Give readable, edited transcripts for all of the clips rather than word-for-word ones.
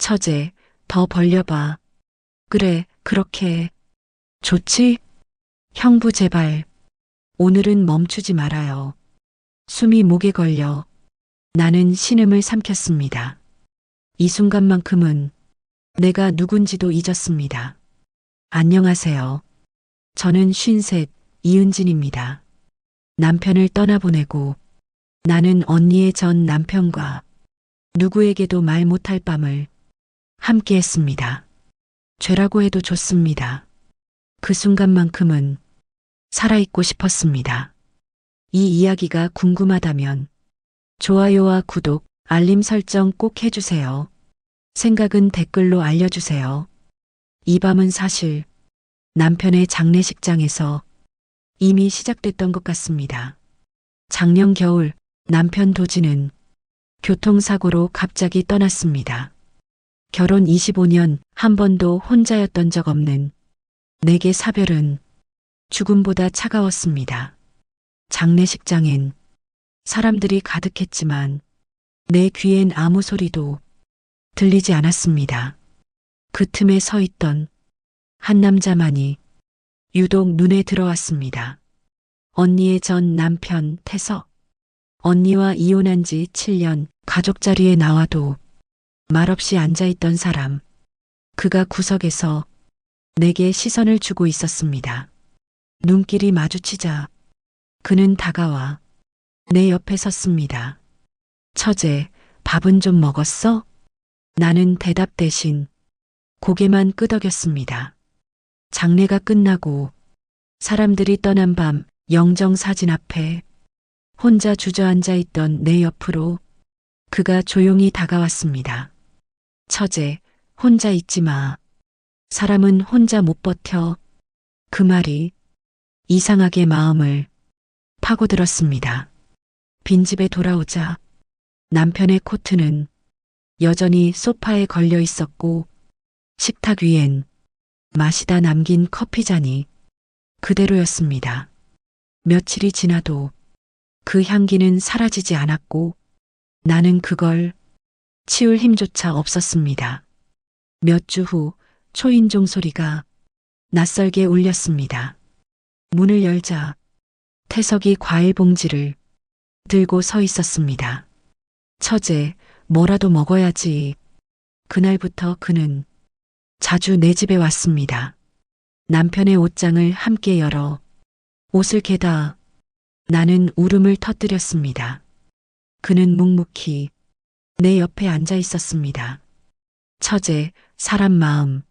처제, 더 벌려봐. 그래, 그렇게 해. 좋지? 형부 제발. 오늘은 멈추지 말아요. 숨이 목에 걸려 나는 신음을 삼켰습니다. 이 순간만큼은 내가 누군지도 잊었습니다. 안녕하세요. 저는 53, 이은진입니다. 남편을 떠나보내고 나는 언니의 전 남편과 누구에게도 말 못할 밤을 함께 했습니다. 죄라고 해도 좋습니다. 그 순간만큼은 살아있고 싶었습니다. 이 이야기가 궁금하다면 좋아요와 구독, 알림 설정 꼭 해주세요. 생각은 댓글로 알려주세요. 이 밤은 사실 남편의 장례식장에서 이미 시작됐던 것 같습니다. 작년 겨울 남편 도지는 교통사고로 갑자기 떠났습니다. 결혼 25년 한 번도 혼자였던 적 없는 내게 사별은 죽음보다 차가웠습니다. 장례식장엔 사람들이 가득했지만 내 귀엔 아무 소리도 들리지 않았습니다. 그 틈에 서 있던 한 남자만이 유독 눈에 들어왔습니다. 언니의 전 남편 태석. 언니와 이혼한 지 7년, 가족 자리에 나와도 말없이 앉아있던 사람. 그가 구석에서 내게 시선을 주고 있었습니다. 눈길이 마주치자 그는 다가와 내 옆에 섰습니다. 처제, 밥은 좀 먹었어? 나는 대답 대신 고개만 끄덕였습니다. 장례가 끝나고 사람들이 떠난 밤 영정사진 앞에 혼자 주저앉아 있던 내 옆으로 그가 조용히 다가왔습니다. 처제, 혼자 있지 마. 사람은 혼자 못 버텨. 그 말이 이상하게 마음을 파고들었습니다. 빈집에 돌아오자 남편의 코트는 여전히 소파에 걸려 있었고 식탁 위엔 마시다 남긴 커피잔이 그대로였습니다. 며칠이 지나도 그 향기는 사라지지 않았고 나는 그걸 치울 힘조차 없었습니다. 몇 주 후 초인종 소리가 낯설게 울렸습니다. 문을 열자 태석이 과일 봉지를 들고 서 있었습니다. 처제, 뭐라도 먹어야지. 그날부터 그는 자주 내 집에 왔습니다. 남편의 옷장을 함께 열어 옷을 개다 나는 울음을 터뜨렸습니다. 그는 묵묵히 내 옆에 앉아 있었습니다. 처제, 사람 마음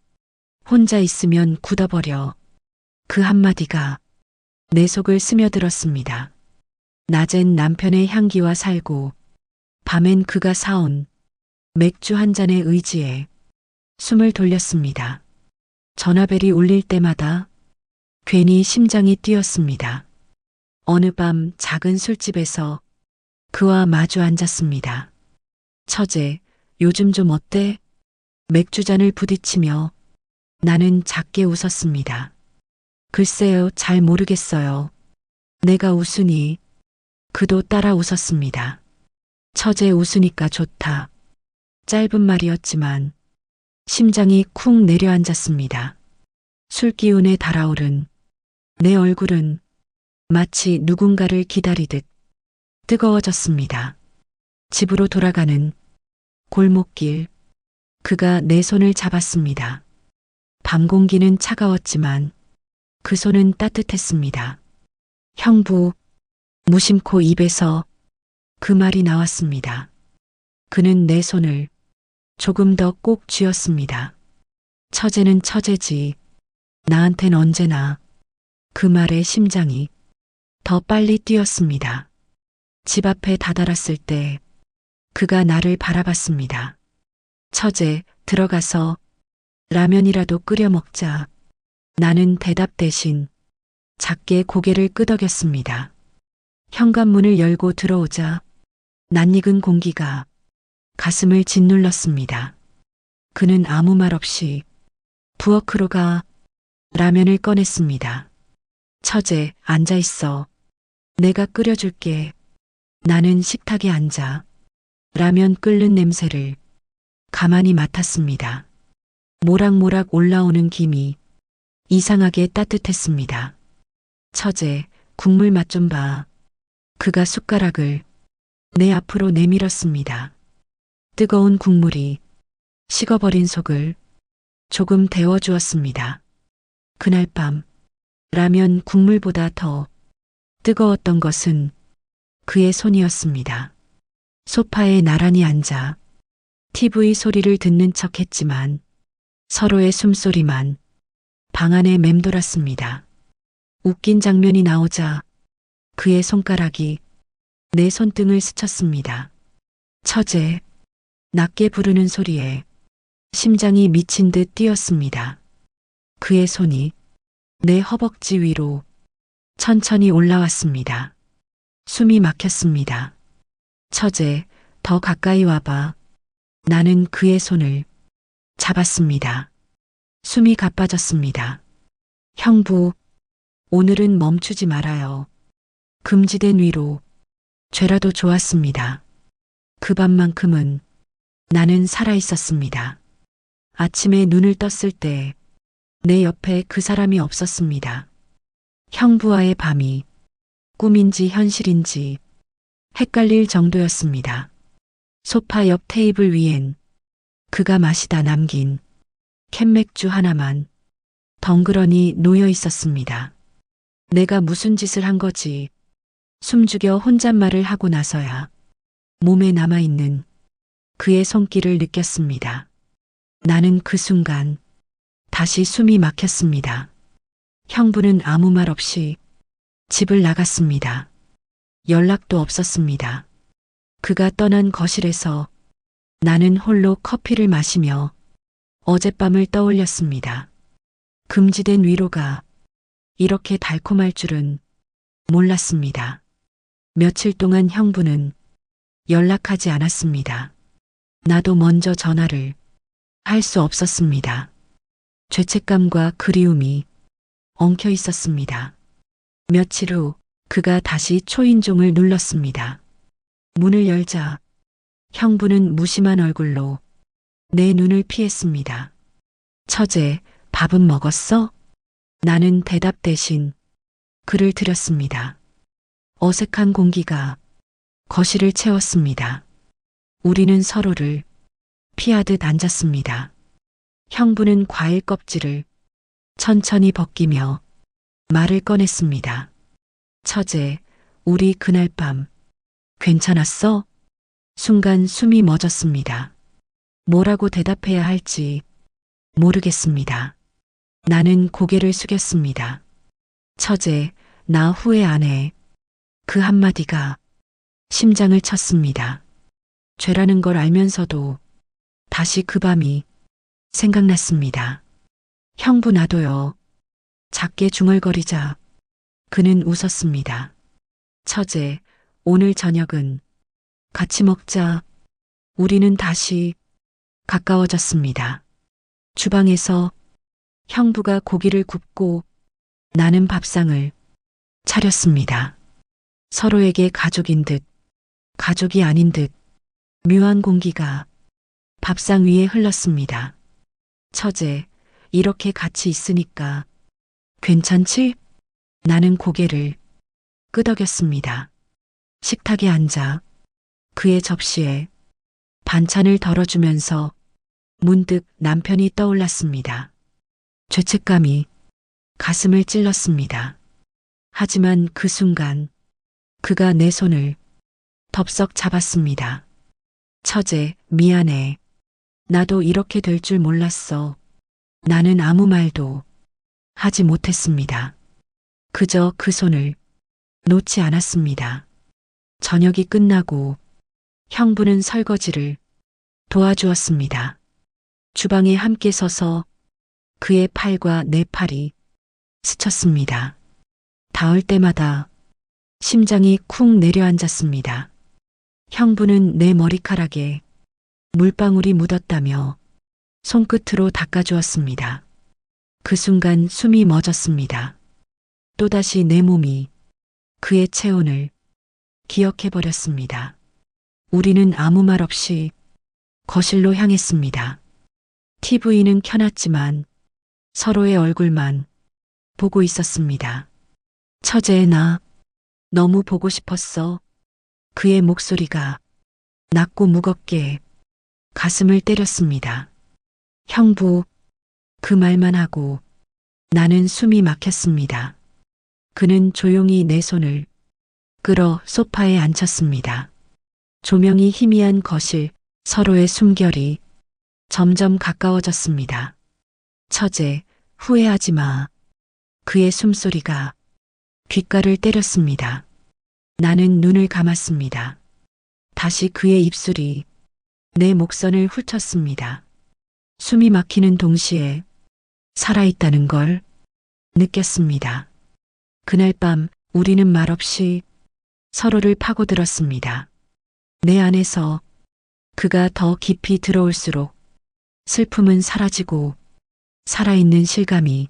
혼자 있으면 굳어버려. 그 한마디가 내 속을 스며들었습니다. 낮엔 남편의 향기와 살고 밤엔 그가 사온 맥주 한 잔의 의지에 숨을 돌렸습니다. 전화벨이 울릴 때마다 괜히 심장이 뛰었습니다. 어느 밤 작은 술집에서 그와 마주 앉았습니다. 처제, 요즘 좀 어때? 맥주잔을 부딪히며 나는 작게 웃었습니다. 글쎄요, 잘 모르겠어요. 내가 웃으니 그도 따라 웃었습니다. 처제 웃으니까 좋다. 짧은 말이었지만 심장이 쿵 내려앉았습니다. 술기운에 달아오른 내 얼굴은 마치 누군가를 기다리듯 뜨거워졌습니다. 집으로 돌아가는 골목길, 그가 내 손을 잡았습니다. 밤 공기는 차가웠지만 그 손은 따뜻했습니다. 형부, 무심코 입에서 그 말이 나왔습니다. 그는 내 손을 조금 더 꼭 쥐었습니다. 처제는 처제지. 나한텐 언제나. 그 말에 심장이 더 빨리 뛰었습니다. 집 앞에 다다랐을 때 그가 나를 바라봤습니다. 처제, 들어가서 라면이라도 끓여 먹자. 나는 대답 대신 작게 고개를 끄덕였습니다. 현관문을 열고 들어오자 낯익은 공기가 가슴을 짓눌렀습니다. 그는 아무 말 없이 부엌으로 가 라면을 꺼냈습니다. 처제, 앉아 있어. 내가 끓여줄게. 나는 식탁에 앉아 라면 끓는 냄새를 가만히 맡았습니다. 모락모락 올라오는 김이 이상하게 따뜻했습니다. 처제, 국물 맛 좀 봐. 그가 숟가락을 내 앞으로 내밀었습니다. 뜨거운 국물이 식어버린 속을 조금 데워주었습니다. 그날 밤 라면 국물보다 더 뜨거웠던 것은 그의 손이었습니다. 소파에 나란히 앉아 TV 소리를 듣는 척 했지만 서로의 숨소리만 방 안에 맴돌았습니다. 웃긴 장면이 나오자 그의 손가락이 내 손등을 스쳤습니다. 처제, 낮게 부르는 소리에 심장이 미친 듯 뛰었습니다. 그의 손이 내 허벅지 위로 천천히 올라왔습니다. 숨이 막혔습니다. 처제, 더 가까이 와봐. 나는 그의 손을 잡았습니다. 숨이 가빠졌습니다. 형부, 오늘은 멈추지 말아요. 금지된 위로 죄라도 좋았습니다. 그 밤만큼은 나는 살아 있었습니다. 아침에 눈을 떴을 때 내 옆에 그 사람이 없었습니다. 형부와의 밤이 꿈인지 현실인지 헷갈릴 정도였습니다. 소파 옆 테이블 위엔 그가 마시다 남긴 캔맥주 하나만 덩그러니 놓여 있었습니다. 내가 무슨 짓을 한 거지? 숨죽여 혼잣말을 하고 나서야 몸에 남아있는 그의 손길을 느꼈습니다. 나는 그 순간 다시 숨이 막혔습니다. 형부는 아무 말 없이 집을 나갔습니다. 연락도 없었습니다. 그가 떠난 거실에서 나는 홀로 커피를 마시며 어젯밤을 떠올렸습니다. 금지된 위로가 이렇게 달콤할 줄은 몰랐습니다. 며칠 동안 형부는 연락하지 않았습니다. 나도 먼저 전화를 할 수 없었습니다. 죄책감과 그리움이 엉켜 있었습니다. 며칠 후 그가 다시 초인종을 눌렀습니다. 문을 열자 형부는 무심한 얼굴로 내 눈을 피했습니다. 처제, 밥은 먹었어? 나는 대답 대신 그를 들였습니다. 어색한 공기가 거실을 채웠습니다. 우리는 서로를 피하듯 앉았습니다. 형부는 과일 껍질을 천천히 벗기며 말을 꺼냈습니다. 처제, 우리 그날 밤 괜찮았어? 순간 숨이 멎었습니다. 뭐라고 대답해야 할지 모르겠습니다. 나는 고개를 숙였습니다. 처제, 나 후회 안 해. 그 한마디가 심장을 쳤습니다. 죄라는 걸 알면서도 다시 그 밤이 생각났습니다. 형부 나도요. 작게 중얼거리자 그는 웃었습니다. 처제, 오늘 저녁은 같이 먹자. 우리는 다시 가까워졌습니다. 주방에서 형부가 고기를 굽고 나는 밥상을 차렸습니다. 서로에게 가족인 듯, 가족이 아닌 듯 묘한 공기가 밥상 위에 흘렀습니다. 처제, 이렇게 같이 있으니까 괜찮지? 나는 고개를 끄덕였습니다. 식탁에 앉아 그의 접시에 반찬을 덜어주면서 문득 남편이 떠올랐습니다. 죄책감이 가슴을 찔렀습니다. 하지만 그 순간 그가 내 손을 덥석 잡았습니다. 처제, 미안해. 나도 이렇게 될 줄 몰랐어. 나는 아무 말도 하지 못했습니다. 그저 그 손을 놓지 않았습니다. 저녁이 끝나고 형부는 설거지를 도와주었습니다. 주방에 함께 서서 그의 팔과 내 팔이 스쳤습니다. 닿을 때마다 심장이 쿵 내려앉았습니다. 형부는 내 머리카락에 물방울이 묻었다며 손끝으로 닦아주었습니다. 그 순간 숨이 멎었습니다. 또다시 내 몸이 그의 체온을 기억해버렸습니다. 우리는 아무 말 없이 거실로 향했습니다. TV는 켜놨지만 서로의 얼굴만 보고 있었습니다. 처제의 나 너무 보고 싶었어. 그의 목소리가 낮고 무겁게 가슴을 때렸습니다. 형부, 그 말만 하고 나는 숨이 막혔습니다. 그는 조용히 내 손을 끌어 소파에 앉혔습니다. 조명이 희미한 거실, 서로의 숨결이 점점 가까워졌습니다. 처제, 후회하지 마. 그의 숨소리가 귓가를 때렸습니다. 나는 눈을 감았습니다. 다시 그의 입술이 내 목선을 훑었습니다. 숨이 막히는 동시에 살아있다는 걸 느꼈습니다. 그날 밤 우리는 말없이 서로를 파고들었습니다. 내 안에서 그가 더 깊이 들어올수록 슬픔은 사라지고 살아있는 실감이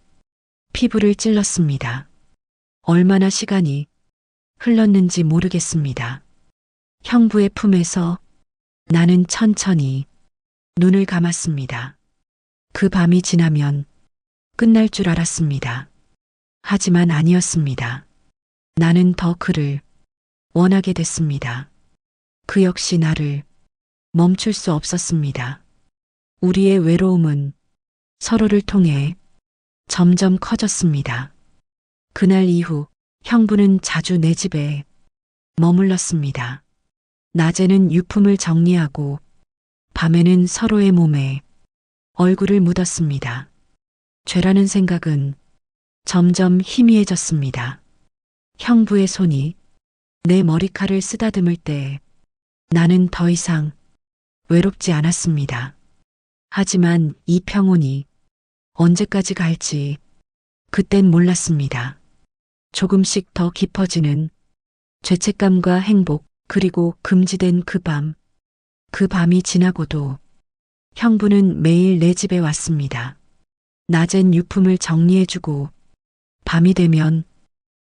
피부를 찔렀습니다. 얼마나 시간이 흘렀는지 모르겠습니다. 형부의 품에서 나는 천천히 눈을 감았습니다. 그 밤이 지나면 끝날 줄 알았습니다. 하지만 아니었습니다. 나는 더 그를 원하게 됐습니다. 그 역시 나를 멈출 수 없었습니다. 우리의 외로움은 서로를 통해 점점 커졌습니다. 그날 이후 형부는 자주 내 집에 머물렀습니다. 낮에는 유품을 정리하고 밤에는 서로의 몸에 얼굴을 묻었습니다. 죄라는 생각은 점점 희미해졌습니다. 형부의 손이 내 머리칼을 쓰다듬을 때 나는 더 이상 외롭지 않았습니다. 하지만 이 평온이 언제까지 갈지 그땐 몰랐습니다. 조금씩 더 깊어지는 죄책감과 행복, 그리고 금지된 그 밤. 그 밤이 지나고도 형부는 매일 내 집에 왔습니다. 낮엔 유품을 정리해주고 밤이 되면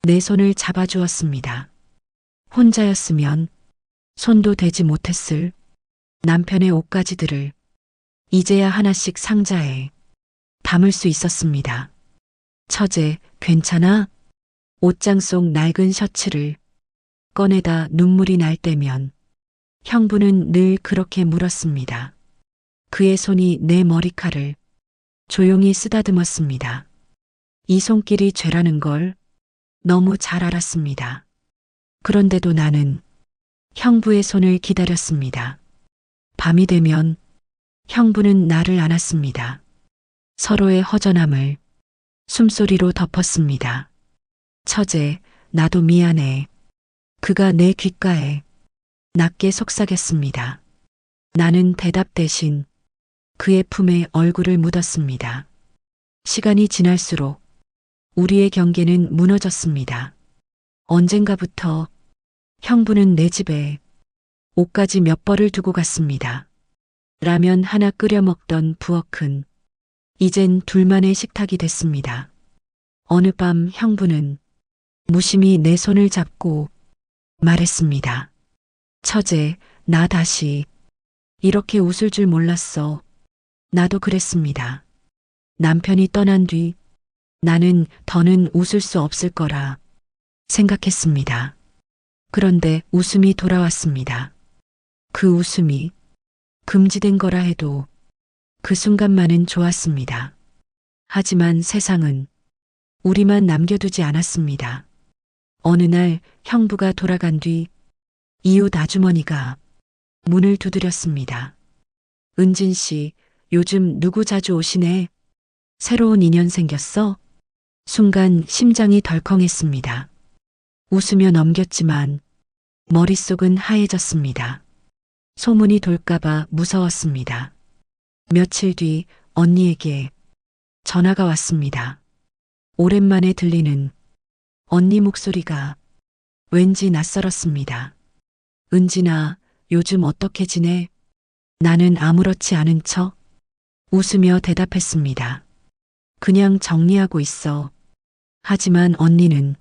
내 손을 잡아주었습니다. 혼자였으면 손도 대지 못했을 남편의 옷가지들을 이제야 하나씩 상자에 담을 수 있었습니다. 처제, 괜찮아? 옷장 속 낡은 셔츠를 꺼내다 눈물이 날 때면 형부는 늘 그렇게 물었습니다. 그의 손이 내 머리칼을 조용히 쓰다듬었습니다. 이 손길이 죄라는 걸 너무 잘 알았습니다. 그런데도 나는 형부의 손을 기다렸습니다. 밤이 되면 형부는 나를 안았습니다. 서로의 허전함을 숨소리로 덮었습니다. 처제, 나도 미안해. 그가 내 귓가에 낮게 속삭였습니다. 나는 대답 대신 그의 품에 얼굴을 묻었습니다. 시간이 지날수록 우리의 경계는 무너졌습니다. 언젠가부터 형부는 내 집에 옷까지 몇 벌을 두고 갔습니다. 라면 하나 끓여 먹던 부엌은 이젠 둘만의 식탁이 됐습니다. 어느 밤 형부는 무심히 내 손을 잡고 말했습니다. 처제, 나 다시 이렇게 웃을 줄 몰랐어. 나도 그랬습니다. 남편이 떠난 뒤 나는 더는 웃을 수 없을 거라 생각했습니다. 그런데 웃음이 돌아왔습니다. 그 웃음이 금지된 거라 해도 그 순간만은 좋았습니다. 하지만 세상은 우리만 남겨두지 않았습니다. 어느 날 형부가 돌아간 뒤 이웃 아주머니가 문을 두드렸습니다. 은진 씨, 요즘 누구 자주 오시네? 새로운 인연 생겼어? 순간 심장이 덜컹했습니다. 웃으며 넘겼지만 머릿속은 하얘졌습니다. 소문이 돌까봐 무서웠습니다. 며칠 뒤 언니에게 전화가 왔습니다. 오랜만에 들리는 언니 목소리가 왠지 낯설었습니다. 은진아, 요즘 어떻게 지내? 나는 아무렇지 않은 척 웃으며 대답했습니다. 그냥 정리하고 있어. 하지만 언니는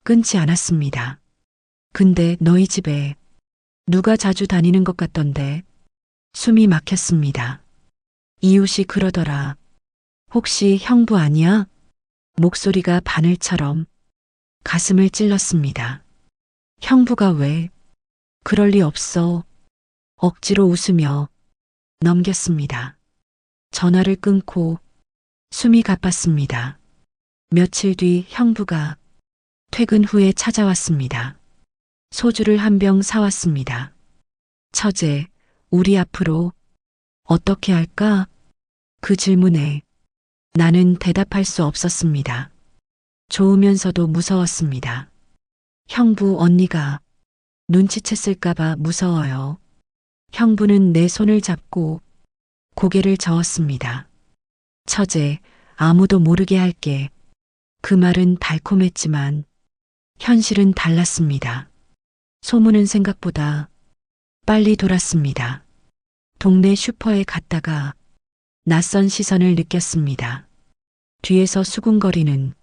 끊지 않았습니다. 근데 너희 집에 누가 자주 다니는 것 같던데? 숨이 막혔습니다. 이웃이 그러더라. 혹시 형부 아니야? 목소리가 바늘처럼 가슴을 찔렀습니다. 형부가 왜? 그럴 리 없어. 억지로 웃으며 넘겼습니다. 전화를 끊고 숨이 가빴습니다. 며칠 뒤 형부가 퇴근 후에 찾아왔습니다. 소주를 한 병 사왔습니다. 처제, 우리 앞으로 어떻게 할까? 그 질문에 나는 대답할 수 없었습니다. 좋으면서도 무서웠습니다. 형부 언니가 눈치챘을까봐 무서워요. 형부는 내 손을 잡고 고개를 저었습니다. 처제, 아무도 모르게 할게. 그 말은 달콤했지만 현실은 달랐습니다. 소문은 생각보다 빨리 돌았습니다. 동네 슈퍼에 갔다가 낯선 시선을 느꼈습니다. 뒤에서 수군거리는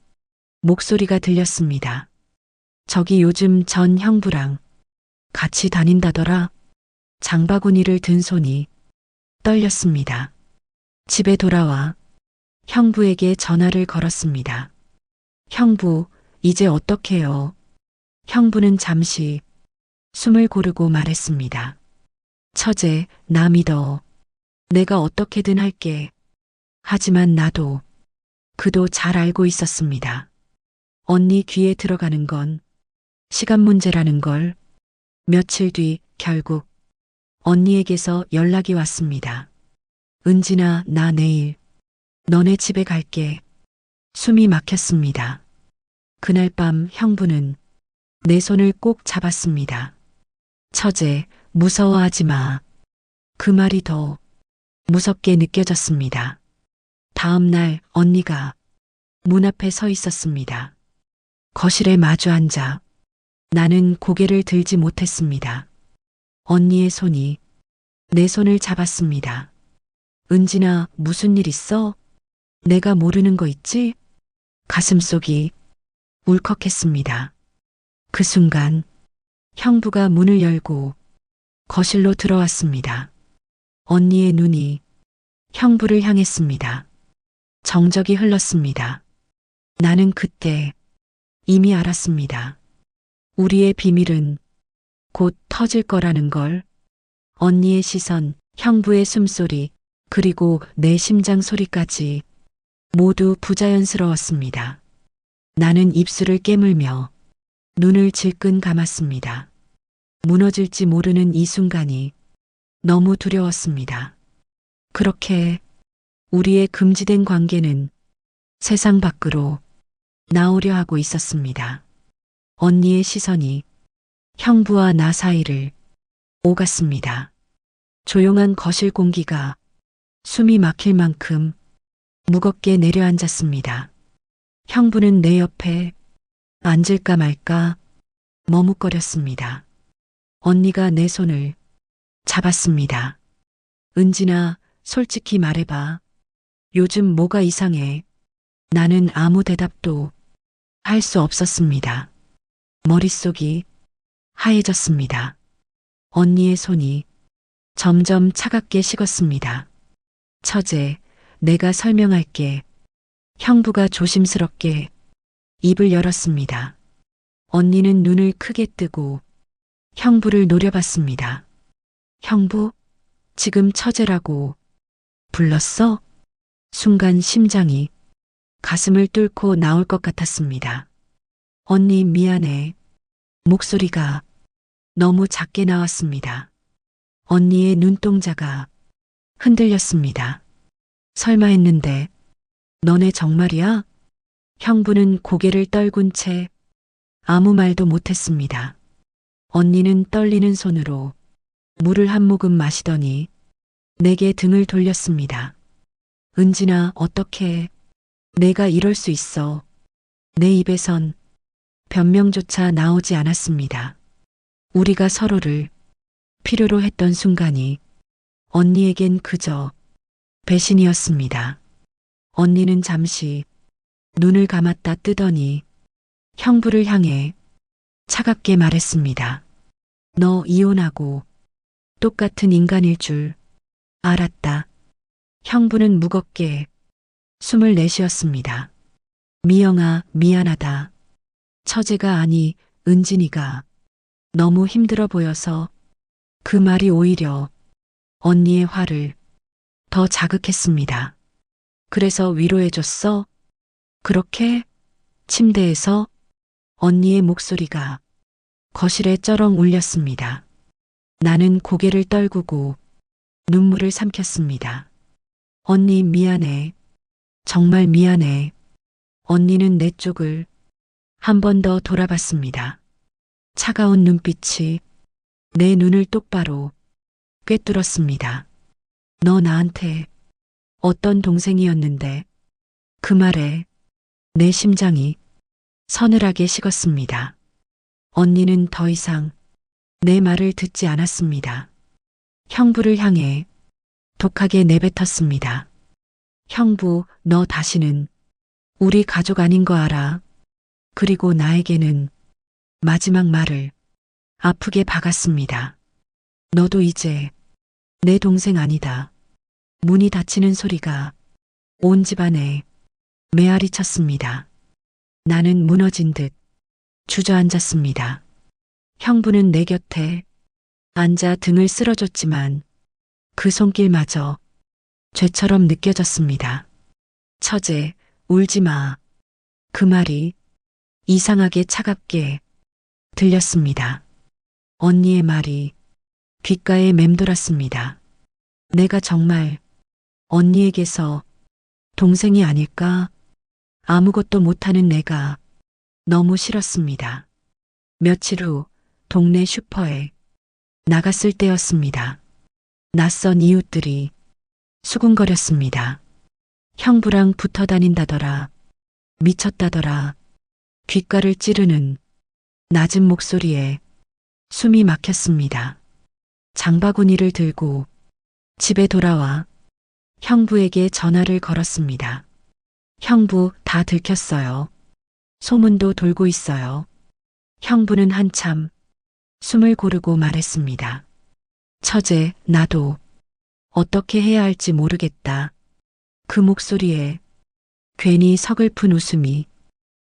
목소리가 들렸습니다. 저기 요즘 전 형부랑 같이 다닌다더라. 장바구니를 든 손이 떨렸습니다. 집에 돌아와 형부에게 전화를 걸었습니다. 형부, 이제 어떡해요? 형부는 잠시 숨을 고르고 말했습니다. 처제, 나 믿어. 내가 어떻게든 할게. 하지만 나도 그도 잘 알고 있었습니다. 언니 귀에 들어가는 건 시간 문제라는 걸. 며칠 뒤 결국 언니에게서 연락이 왔습니다. 은진아, 나 내일 너네 집에 갈게. 숨이 막혔습니다. 그날 밤 형부는 내 손을 꼭 잡았습니다. 처제, 무서워하지 마. 그 말이 더 무섭게 느껴졌습니다. 다음 날 언니가 문 앞에 서 있었습니다. 거실에 마주 앉아 나는 고개를 들지 못했습니다. 언니의 손이 내 손을 잡았습니다. 은진아, 무슨 일 있어? 내가 모르는 거 있지? 가슴속이 울컥했습니다. 그 순간 형부가 문을 열고 거실로 들어왔습니다. 언니의 눈이 형부를 향했습니다. 정적이 흘렀습니다. 나는 그때 이미 알았습니다. 우리의 비밀은 곧 터질 거라는 걸. 언니의 시선, 형부의 숨소리, 그리고 내 심장 소리까지 모두 부자연스러웠습니다. 나는 입술을 깨물며 눈을 질끈 감았습니다. 무너질지 모르는 이 순간이 너무 두려웠습니다. 그렇게 우리의 금지된 관계는 세상 밖으로 나오려 하고 있었습니다. 언니의 시선이 형부와 나 사이를 오갔습니다. 조용한 거실 공기가 숨이 막힐 만큼 무겁게 내려앉았습니다. 형부는 내 옆에 앉을까 말까 머뭇거렸습니다. 언니가 내 손을 잡았습니다. 은진아, 솔직히 말해봐. 요즘 뭐가 이상해? 나는 아무 대답도 할 수 없었습니다. 머릿속이 하얘졌습니다. 언니의 손이 점점 차갑게 식었습니다. 처제, 내가 설명할게. 형부가 조심스럽게 입을 열었습니다. 언니는 눈을 크게 뜨고 형부를 노려봤습니다. 형부, 지금 처제라고 불렀어? 순간 심장이 가슴을 뚫고 나올 것 같았습니다. 언니 미안해. 목소리가 너무 작게 나왔습니다. 언니의 눈동자가 흔들렸습니다. 설마 했는데 너네 정말이야? 형부는 고개를 떨군 채 아무 말도 못했습니다. 언니는 떨리는 손으로 물을 한 모금 마시더니 내게 등을 돌렸습니다. 은진아, 어떻게 내가 이럴 수 있어. 내 입에선 변명조차 나오지 않았습니다. 우리가 서로를 필요로 했던 순간이 언니에겐 그저 배신이었습니다. 언니는 잠시 눈을 감았다 뜨더니 형부를 향해 차갑게 말했습니다. 너 이혼하고 똑같은 인간일 줄 알았다. 형부는 무겁게 숨을 내쉬었습니다. 미영아, 미안하다. 처제가 아니, 은진이가 너무 힘들어 보여서 그 말이 오히려 언니의 화를 더 자극했습니다. 그래서 위로해줬어? 그렇게 침대에서 언니의 목소리가 거실에 쩌렁 울렸습니다. 나는 고개를 떨구고 눈물을 삼켰습니다. 언니 미안해. 정말 미안해. 언니는 내 쪽을 한 번 더 돌아봤습니다. 차가운 눈빛이 내 눈을 똑바로 꿰뚫었습니다. 너 나한테 어떤 동생이었는데 그 말에 내 심장이 서늘하게 식었습니다. 언니는 더 이상 내 말을 듣지 않았습니다. 형부를 향해 독하게 내뱉었습니다. 형부, 너 다시는 우리 가족 아닌 거 알아. 그리고 나에게는 마지막 말을 아프게 박았습니다. 너도 이제 내 동생 아니다. 문이 닫히는 소리가 온 집안에 메아리 쳤습니다. 나는 무너진 듯 주저앉았습니다. 형부는 내 곁에 앉아 등을 쓸어줬지만 그 손길마저 죄처럼 느껴졌습니다. 처제, 울지 마. 그 말이 이상하게 차갑게 들렸습니다. 언니의 말이 귓가에 맴돌았습니다. 내가 정말 언니에게서 동생이 아닐까? 아무것도 못하는 내가 너무 싫었습니다. 며칠 후 동네 슈퍼에 나갔을 때였습니다. 낯선 이웃들이 수군거렸습니다. 형부랑 붙어 다닌다더라. 미쳤다더라. 귓가를 찌르는 낮은 목소리에 숨이 막혔습니다. 장바구니를 들고 집에 돌아와 형부에게 전화를 걸었습니다. 형부, 다 들켰어요. 소문도 돌고 있어요. 형부는 한참 숨을 고르고 말했습니다. 처제, 나도 어떻게 해야 할지 모르겠다. 그 목소리에 괜히 서글픈 웃음이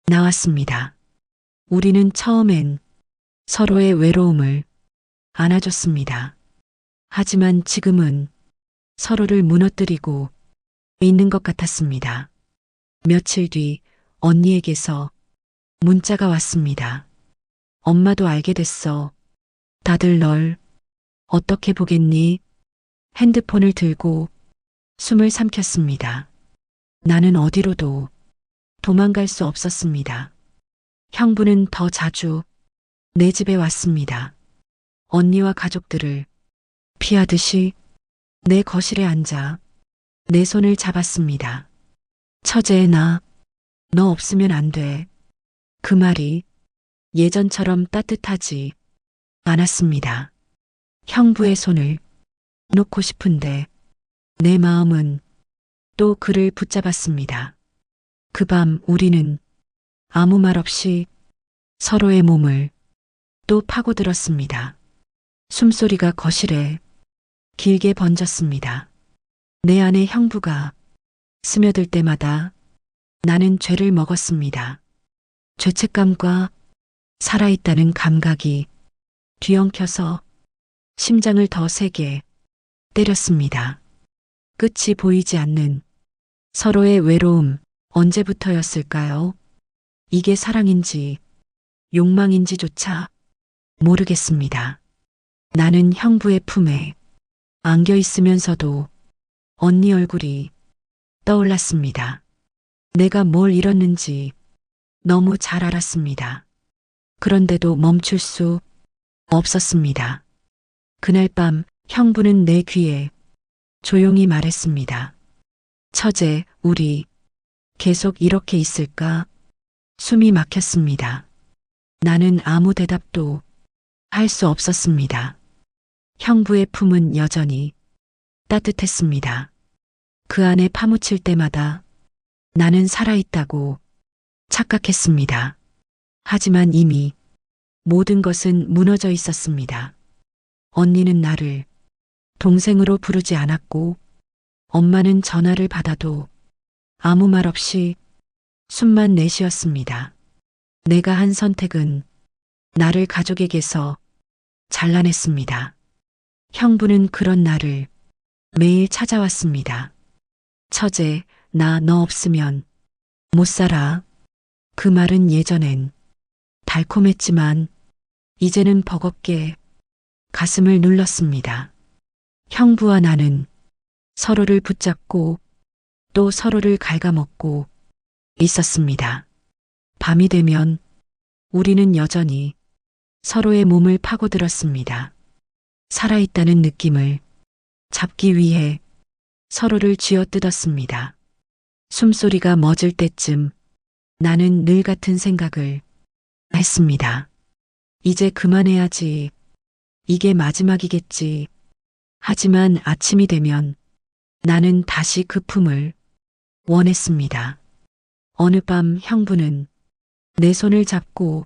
나왔습니다. 우리는 처음엔 서로의 외로움을 안아줬습니다. 하지만 지금은 서로를 무너뜨리고 있는 것 같았습니다. 며칠 뒤 언니에게서 문자가 왔습니다. 엄마도 알게 됐어. 다들 널 어떻게 보겠니? 핸드폰을 들고 숨을 삼켰습니다. 나는 어디로도 도망갈 수 없었습니다. 형부는 더 자주 내 집에 왔습니다. 언니와 가족들을 피하듯이 내 거실에 앉아 내 손을 잡았습니다. 처제, 너 없으면 안 돼. 그 말이 예전처럼 따뜻하지 않았습니다. 형부의 손을 놓고 싶은데 내 마음은 또 그를 붙잡았습니다. 그 밤 우리는 아무 말 없이 서로의 몸을 또 파고들었습니다. 숨소리가 거실에 길게 번졌습니다. 내 안에 형부가 스며들 때마다 나는 죄를 먹었습니다. 죄책감과 살아있다는 감각이 뒤엉켜서 심장을 더 세게 때렸습니다. 끝이 보이지 않는 서로의 외로움, 언제부터였을까요? 이게 사랑인지 욕망인지조차 모르겠습니다. 나는 형부의 품에 안겨 있으면서도 언니 얼굴이 떠올랐습니다. 내가 뭘 잃었는지 너무 잘 알았습니다. 그런데도 멈출 수 없었습니다. 그날 밤 형부는 내 귀에 조용히 말했습니다. 처제, 우리 계속 이렇게 있을까? 숨이 막혔습니다. 나는 아무 대답도 할 수 없었습니다. 형부의 품은 여전히 따뜻했습니다. 그 안에 파묻힐 때마다 나는 살아있다고 착각했습니다. 하지만 이미 모든 것은 무너져 있었습니다. 언니는 나를 동생으로 부르지 않았고 엄마는 전화를 받아도 아무 말 없이 숨만 내쉬었습니다. 내가 한 선택은 나를 가족에게서 잘라냈습니다. 형부는 그런 날을 매일 찾아왔습니다. 처제, 나 너 없으면 못 살아. 그 말은 예전엔 달콤했지만 이제는 버겁게 가슴을 눌렀습니다. 형부와 나는 서로를 붙잡고 또 서로를 갉아먹고 있었습니다. 밤이 되면 우리는 여전히 서로의 몸을 파고들었습니다. 살아있다는 느낌을 잡기 위해 서로를 쥐어뜯었습니다. 숨소리가 멎을 때쯤 나는 늘 같은 생각을 했습니다. 이제 그만해야지. 이게 마지막이겠지. 하지만 아침이 되면 나는 다시 그 품을 원했습니다. 어느 밤 형부는 내 손을 잡고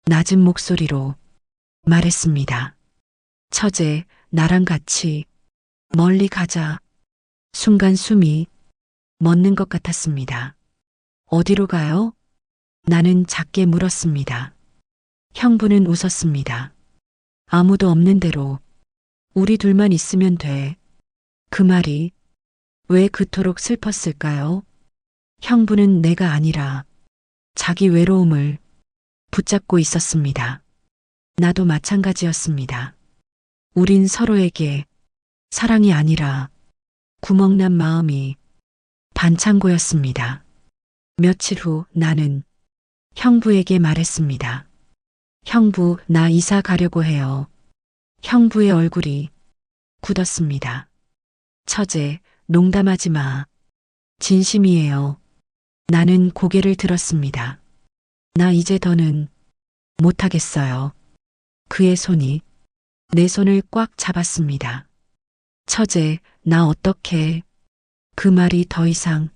낮은 목소리로 말했습니다. 처제, 나랑 같이 멀리 가자. 순간 숨이 멎는 것 같았습니다. 어디로 가요? 나는 작게 물었습니다. 형부는 웃었습니다. 아무도 없는 데로. 우리 둘만 있으면 돼. 그 말이 왜 그토록 슬펐을까요? 형부는 내가 아니라 자기 외로움을 붙잡고 있었습니다. 나도 마찬가지였습니다. 우린 서로에게 사랑이 아니라 구멍난 마음이 반창고였습니다. 며칠 후 나는 형부에게 말했습니다. 형부, 나 이사 가려고 해요. 형부의 얼굴이 굳었습니다. 처제, 농담하지 마. 진심이에요. 나는 고개를 들었습니다. 나 이제 더는 못하겠어요. 그의 손이 내 손을 꽉 잡았습니다. 처제, 나 어떡해. 그 말이 더 이상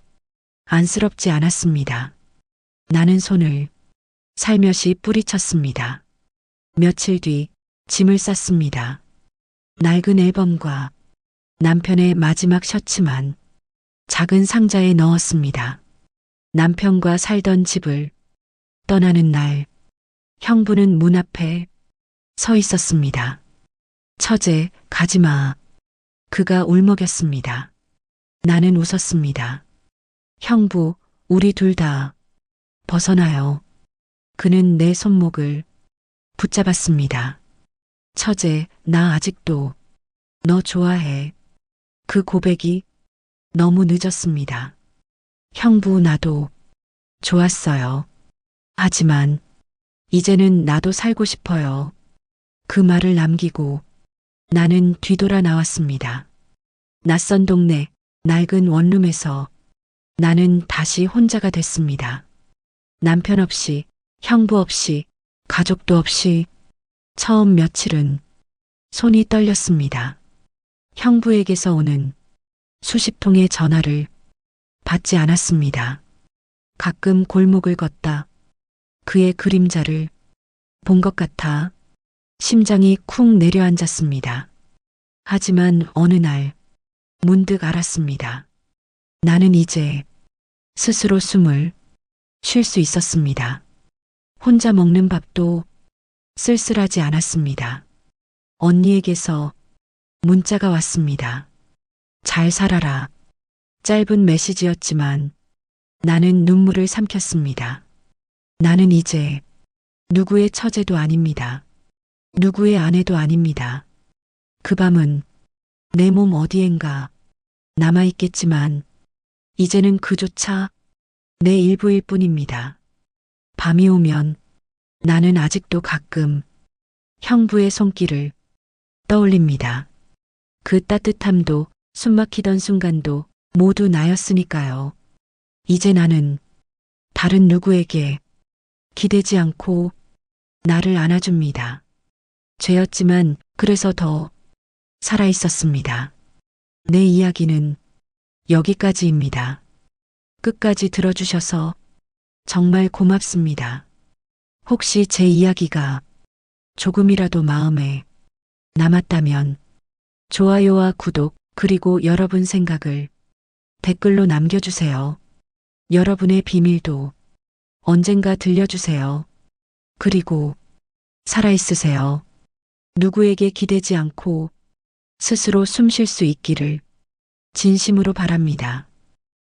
안쓰럽지 않았습니다. 나는 손을 살며시 뿌리쳤습니다. 며칠 뒤 짐을 쌌습니다. 낡은 앨범과 남편의 마지막 셔츠만 작은 상자에 넣었습니다. 남편과 살던 집을 떠나는 날, 형부는 문 앞에 서 있었습니다. 처제, 가지마. 그가 울먹였습니다. 나는 웃었습니다. 형부, 우리 둘 다 벗어나요. 그는 내 손목을 붙잡았습니다. 처제, 나 아직도 너 좋아해. 그 고백이 너무 늦었습니다. 형부, 나도 좋았어요. 하지만 이제는 나도 살고 싶어요. 그 말을 남기고 나는 뒤돌아 나왔습니다. 낯선 동네, 낡은 원룸에서 나는 다시 혼자가 됐습니다. 남편 없이, 형부 없이, 가족도 없이 처음 며칠은 손이 떨렸습니다. 형부에게서 오는 수십 통의 전화를 받지 않았습니다. 가끔 골목을 걷다 그의 그림자를 본 것 같아 심장이 쿵 내려앉았습니다. 하지만 어느 날 문득 알았습니다. 나는 이제 스스로 숨을 쉴 수 있었습니다. 혼자 먹는 밥도 쓸쓸하지 않았습니다. 언니에게서 문자가 왔습니다. 잘 살아라. 짧은 메시지였지만 나는 눈물을 삼켰습니다. 나는 이제 누구의 처제도 아닙니다. 누구의 아내도 아닙니다. 그 밤은 내 몸 어디엔가 남아있겠지만 이제는 그조차 내 일부일 뿐입니다. 밤이 오면 나는 아직도 가끔 형부의 손길을 떠올립니다. 그 따뜻함도 숨막히던 순간도 모두 나였으니까요. 이제 나는 다른 누구에게 기대지 않고 나를 안아줍니다. 죄였지만 그래서 더 살아있었습니다. 내 이야기는 여기까지입니다. 끝까지 들어주셔서 정말 고맙습니다. 혹시 제 이야기가 조금이라도 마음에 남았다면 좋아요와 구독, 그리고 여러분 생각을 댓글로 남겨주세요. 여러분의 비밀도 언젠가 들려주세요. 그리고 살아있으세요. 누구에게 기대지 않고 스스로 숨 쉴 수 있기를 진심으로 바랍니다.